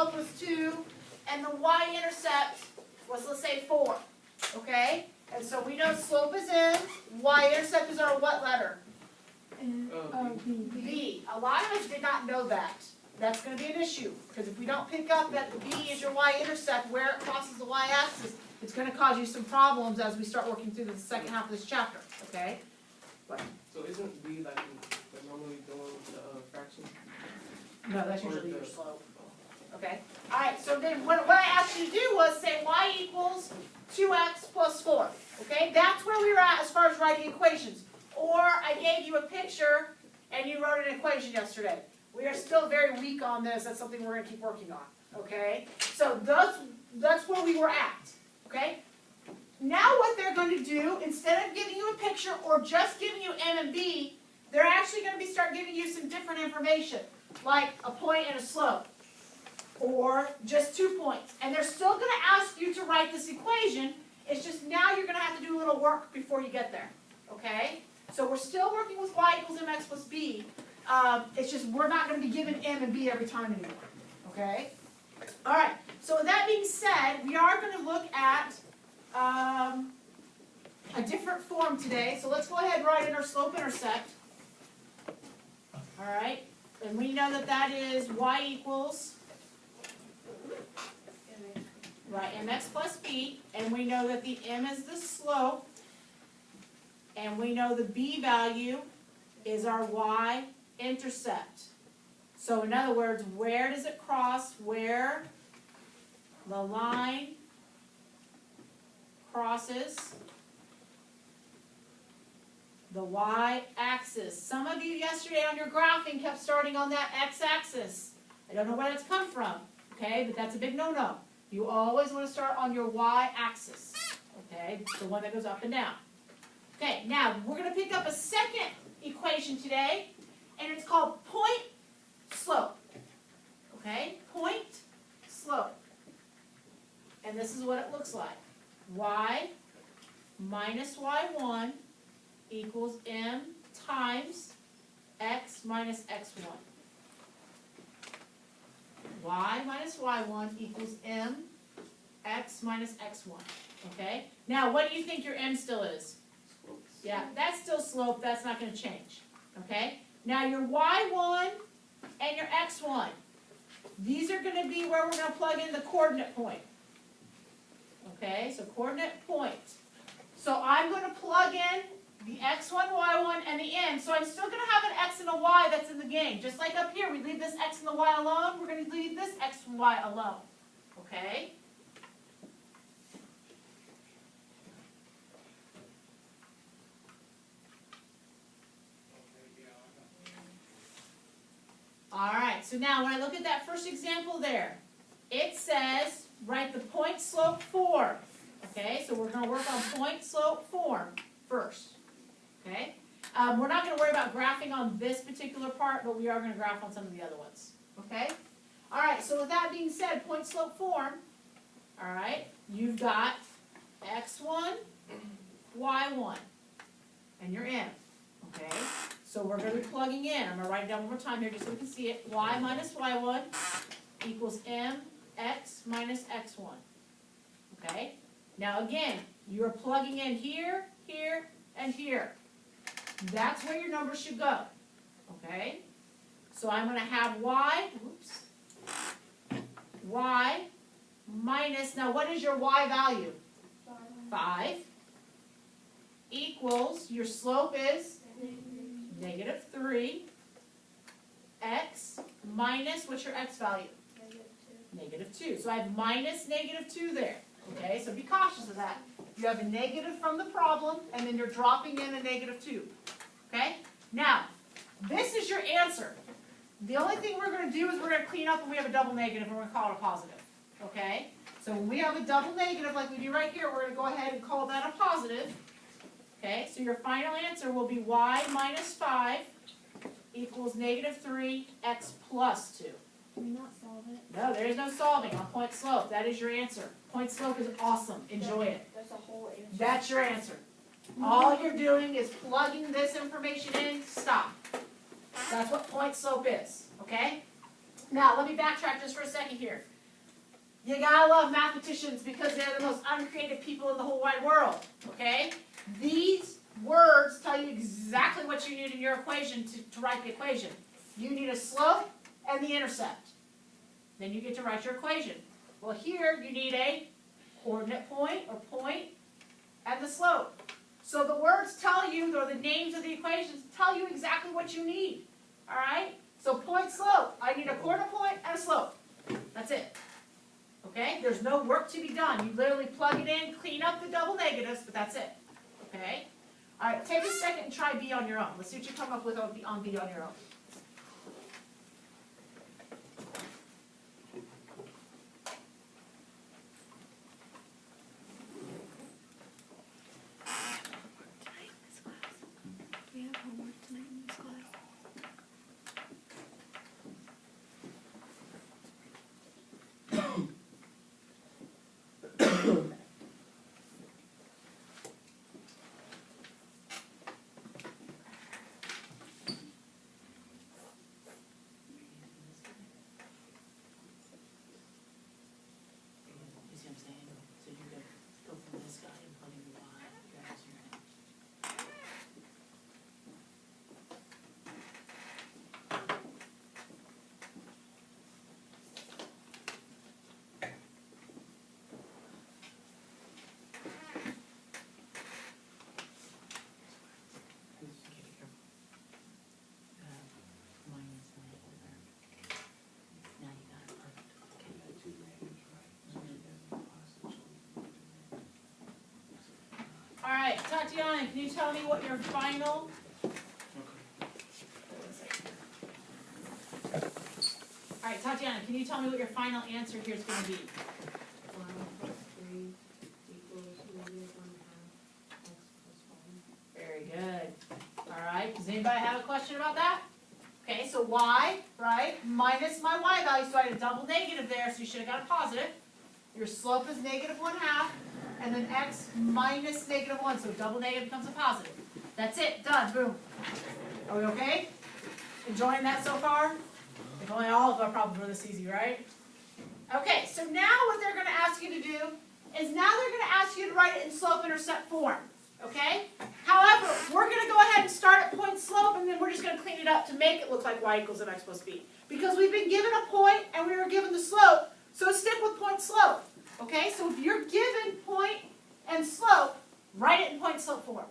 slope was 2, and the y-intercept was, let's say, 4. Okay? And so we know slope is in, y-intercept is our what letter? B. A lot of us did not know that. That's going to be an issue, because if we don't pick up that the B is your y-intercept, where it crosses the y-axis, it's going to cause you some problems as we start working through the second half of this chapter. Okay? What? So isn't B like normally going with the fraction? No, that's usually your slope. Okay? Alright, so then what I asked you to do was say y equals 2x plus 4. Okay? That's where we were at as far as writing equations. Or I gave you a picture and you wrote an equation yesterday. We are still very weak on this. That's something we're going to keep working on. Okay? So that's where we were at. Okay? Now what they're going to do, instead of giving you a picture or just giving you M and B, they're actually going to start giving you some different information, like a point and a slope, or just 2 points. And they're still going to ask you to write this equation. It's just now you're going to have to do a little work before you get there. Okay? So we're still working with y equals mx plus b. It's just we're not going to be given m and b every time anymore. Okay? All right. So with that being said, we are going to look at a different form today. So let's go ahead and write in our slope-intercept. All right? And we know that that is y equals, right, mx plus b. And we know that the m is the slope. And we know the b value is our y-intercept. So in other words, where does it cross? Where the line crosses the y-axis. Some of you yesterday on your graphing kept starting on that x-axis. I don't know where that's come from, okay? But that's a big no-no. You always want to start on your y-axis, okay? The one that goes up and down. Okay, now we're going to pick up a second equation today, and it's called point slope. Okay, point slope. And this is what it looks like. Y minus y1 equals m times x minus x1. Y minus y1 equals m x minus x1. Okay? Now, what do you think your m still is? Yeah, that's still slope. That's not going to change. Okay? Now, your y1 and your x1, these are going to be where we're going to plug in the coordinate point. Okay? So, coordinate point. So, I'm going to plug in the x1, y1, and the m. So, I'm still going to have an x and a y that's in the game. Just like up here, we leave this x and the y alone. We're going to leave this x and y alone. Okay? All right, so now when I look at that first example there, it says write the point slope form. Okay, so we're going to work on point slope form first. Okay, we're not going to worry about graphing on this particular part, but we are going to graph on some of the other ones. Okay, all right, so with that being said, point slope form, all right, you've got x1, y1, and your m. Okay. So we're going to be plugging in. I'm going to write it down one more time here just so we can see it. Y minus y1 equals mx minus x1. Okay? Now again, you're plugging in here, here, and here. That's where your number should go. Okay? So I'm going to have y minus, now what is your y value? 5 equals, your slope is? Negative 3, x minus, what's your x value? Negative 2. So I have minus negative 2 there. Okay, so be cautious of that. You have a negative from the problem, and then you're dropping in a negative 2. Okay? Now, this is your answer. The only thing we're going to do is we're going to clean up when we have a double negative, and we're going to call it a positive. Okay? So when we have a double negative, like we do right here, we're going to go ahead and call that a positive. Okay, so your final answer will be y minus 5 equals negative 3, x plus 2. Can we not solve it? No, there is no solving on point slope. That is your answer. Point slope is awesome. Enjoy it. That's a whole answer. That's your answer. All you're doing is plugging this information in. Stop. That's what point slope is. Okay? Now, let me backtrack just for a second here. You gotta love mathematicians because they're the most uncreative people in the whole wide world, okay? These words tell you exactly what you need in your equation to write the equation. You need a slope and the intercept. Then you get to write your equation. Well, here you need a coordinate point or point and the slope. So the words tell you, or the names of the equations tell you exactly what you need. All right? So point, slope. I need a coordinate point and a slope. That's it. Okay? There's no work to be done. You literally plug it in, clean up the double negatives, but that's it. Okay? All right, take a second and try B on your own. Let's see what you come up with on B on your own. We have homework tonight in this class. You see what I'm saying? So you could go from this guy and plug in the Y. That's your name. Minus 9 over. Now you got it perfect. All right, Tatiana, can you tell me what your final? All right, Tatiana, can you tell me what your final answer here is going to be? 1 plus 3 equals -1/2 x plus 1. Very good. All right, does anybody have a question about that? Okay, so y, right, minus my y value, so I had a double negative there, so you should have got a positive. Your slope is -1/2, and then x minus -1, so double negative becomes a positive. That's it, done, boom. Are we okay? Enjoying that so far? If only all of our problems were this easy, right? Okay, so now what they're going to ask you to do is now they're going to ask you to write it in slope-intercept form, okay? However, we're going to go ahead and start at point slope, and then we're just going to clean it up to make it look like y equals mx plus b. Because we've been given a point, and we were given the slope, so stick with point slope, okay? So if you're given point and slope, write it in point slope form.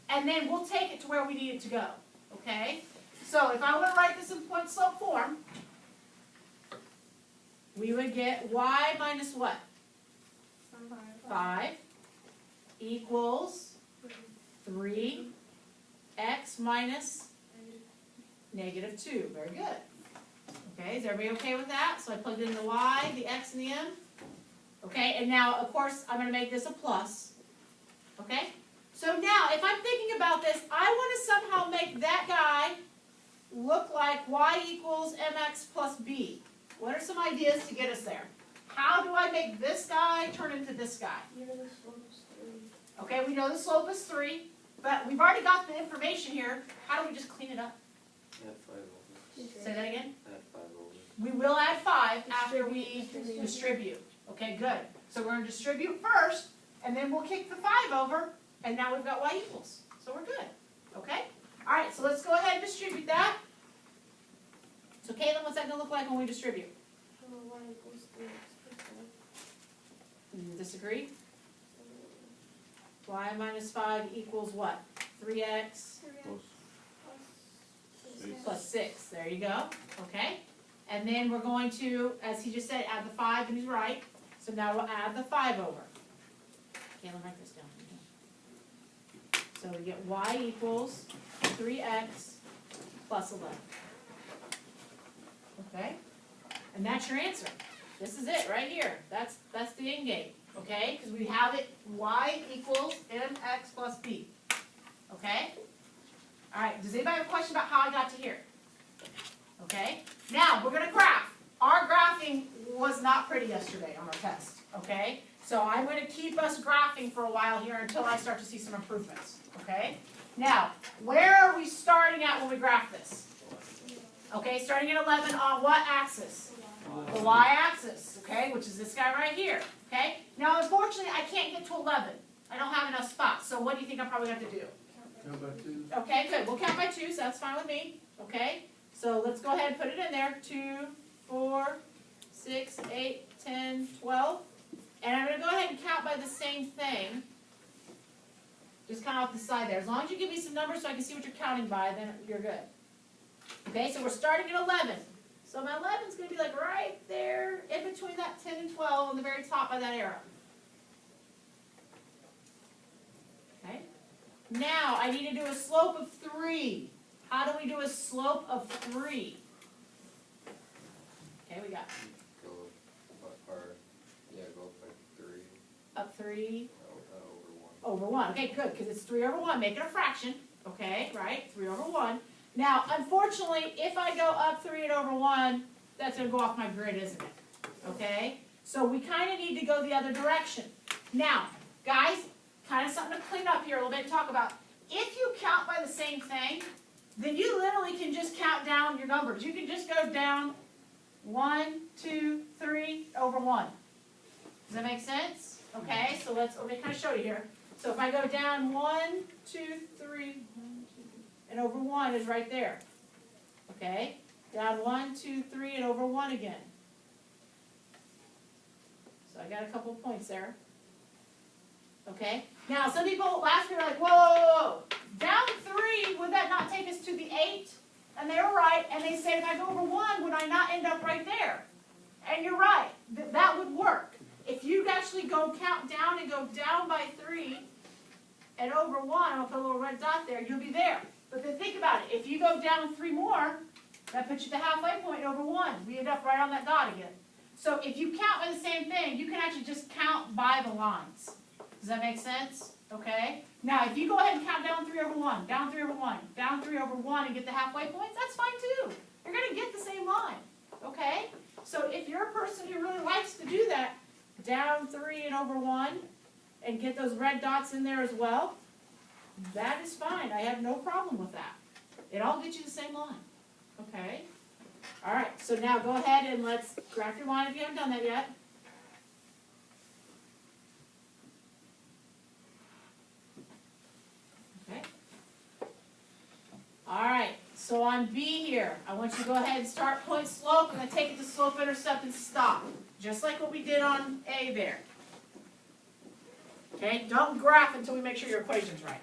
And then we'll take it to where we need it to go, okay? So if I want to write this in point slope form, we would get y minus what? 5 equals 3 x minus -2. Very good. Okay, is everybody okay with that? So I plugged in the y, the x, and the m. Okay, and now, of course, I'm going to make this a plus. Okay? So now, if I'm thinking about this, I want to somehow make that guy look like y equals mx plus b. What are some ideas to get us there? How do I make this guy turn into this guy? You know the slope is 3. Okay, we know the slope is 3, but we've already got the information here. How do we just clean it up? Add 5 over. Say that again? Add 5 over. We will add 5 after we distribute. Okay, good. So we're going to distribute first, and then we'll kick the 5 over, and now we've got y equals. So we're good. Okay? All right, so let's go ahead and distribute that. So Caitlin, what's that going to look like when we distribute? Y equals 3x plus 1. Disagree? Y minus 5 equals what? 3x plus 6. There you go. Okay? And then we're going to, as he just said, add the 5, and he's right. So now we'll add the 5 over. Caitlin, write this down. So we get y equals 3x plus 11. Okay? And that's your answer. This is it right here. That's the end game. Okay? Because we have it y equals mx plus b. Okay? All right. Does anybody have a question about how I got to here? Okay? Now, we're going to graph. Our graphing was not pretty yesterday on our test. Okay? So I'm going to keep us graphing for a while here until I start to see some improvements. Okay? Now, where are we starting at when we graph this? Okay, starting at 11 on what axis? the y-axis, okay, which is this guy right here, okay? Now, unfortunately, I can't get to 11. I don't have enough spots, so what do you think I probably have to do? Count by two. Okay, good, we'll count by 2, so that's fine with me, okay? So let's go ahead and put it in there, 2, 4, 6, 8, 10, 12. And I'm gonna go ahead and count by the same thing. Just kind of off the side there. As long as you give me some numbers so I can see what you're counting by, then you're good. Okay, so we're starting at 11. So my 11 is going to be like right there in between that 10 and 12 on the very top by that arrow. Okay. Now I need to do a slope of 3. How do we do a slope of 3? Okay, we got Go, go up by three, up 3 over one. over 1. Okay, good, because it's 3 over 1. Make it a fraction. Okay, right? 3 over 1. Now, unfortunately, if I go up 3 and over 1, that's going to go off my grid, isn't it? Okay? So we kind of need to go the other direction. Now, guys, kind of something to clean up here a little bit and talk about. If you count by the same thing, then you literally can just count down your numbers. You can just go down 1, 2, 3 over 1. Does that make sense? Okay, so let me kind of show you here. So if I go down 1, 2, 3, and over 1 is right there. Okay? Down 1, 2, 3, and over 1 again. So I got a couple of points there. Okay? Now, some people last year were like, whoa, whoa, whoa, down 3, would that not take us to the 8? And they were right, and they say, if I go over 1, would I not end up right there? And you're right. That would work. If you actually go count down and go down by 3 and over 1, I'll put a little red dot there, you'll be there. But then think about it. If you go down 3 more, that puts you at the halfway point over 1. We end up right on that dot again. So if you count by the same thing, you can actually just count by the lines. Does that make sense? Okay? Now, if you go ahead and count down 3 over 1, down 3 over 1, down 3 over 1, and get the halfway points, that's fine too. You're going to get the same line. Okay? So if you're a person who really likes to do that, down 3 and over 1, and get those red dots in there as well, that is fine. I have no problem with that. It all gets you the same line. Okay? All right, so now go ahead and let's graph your line if you haven't done that yet. Okay. All right, so on B here, I want you to go ahead and start point slope, and then take it to slope intercept and stop. Just like what we did on A there. Okay, don't graph until we make sure your equation's right.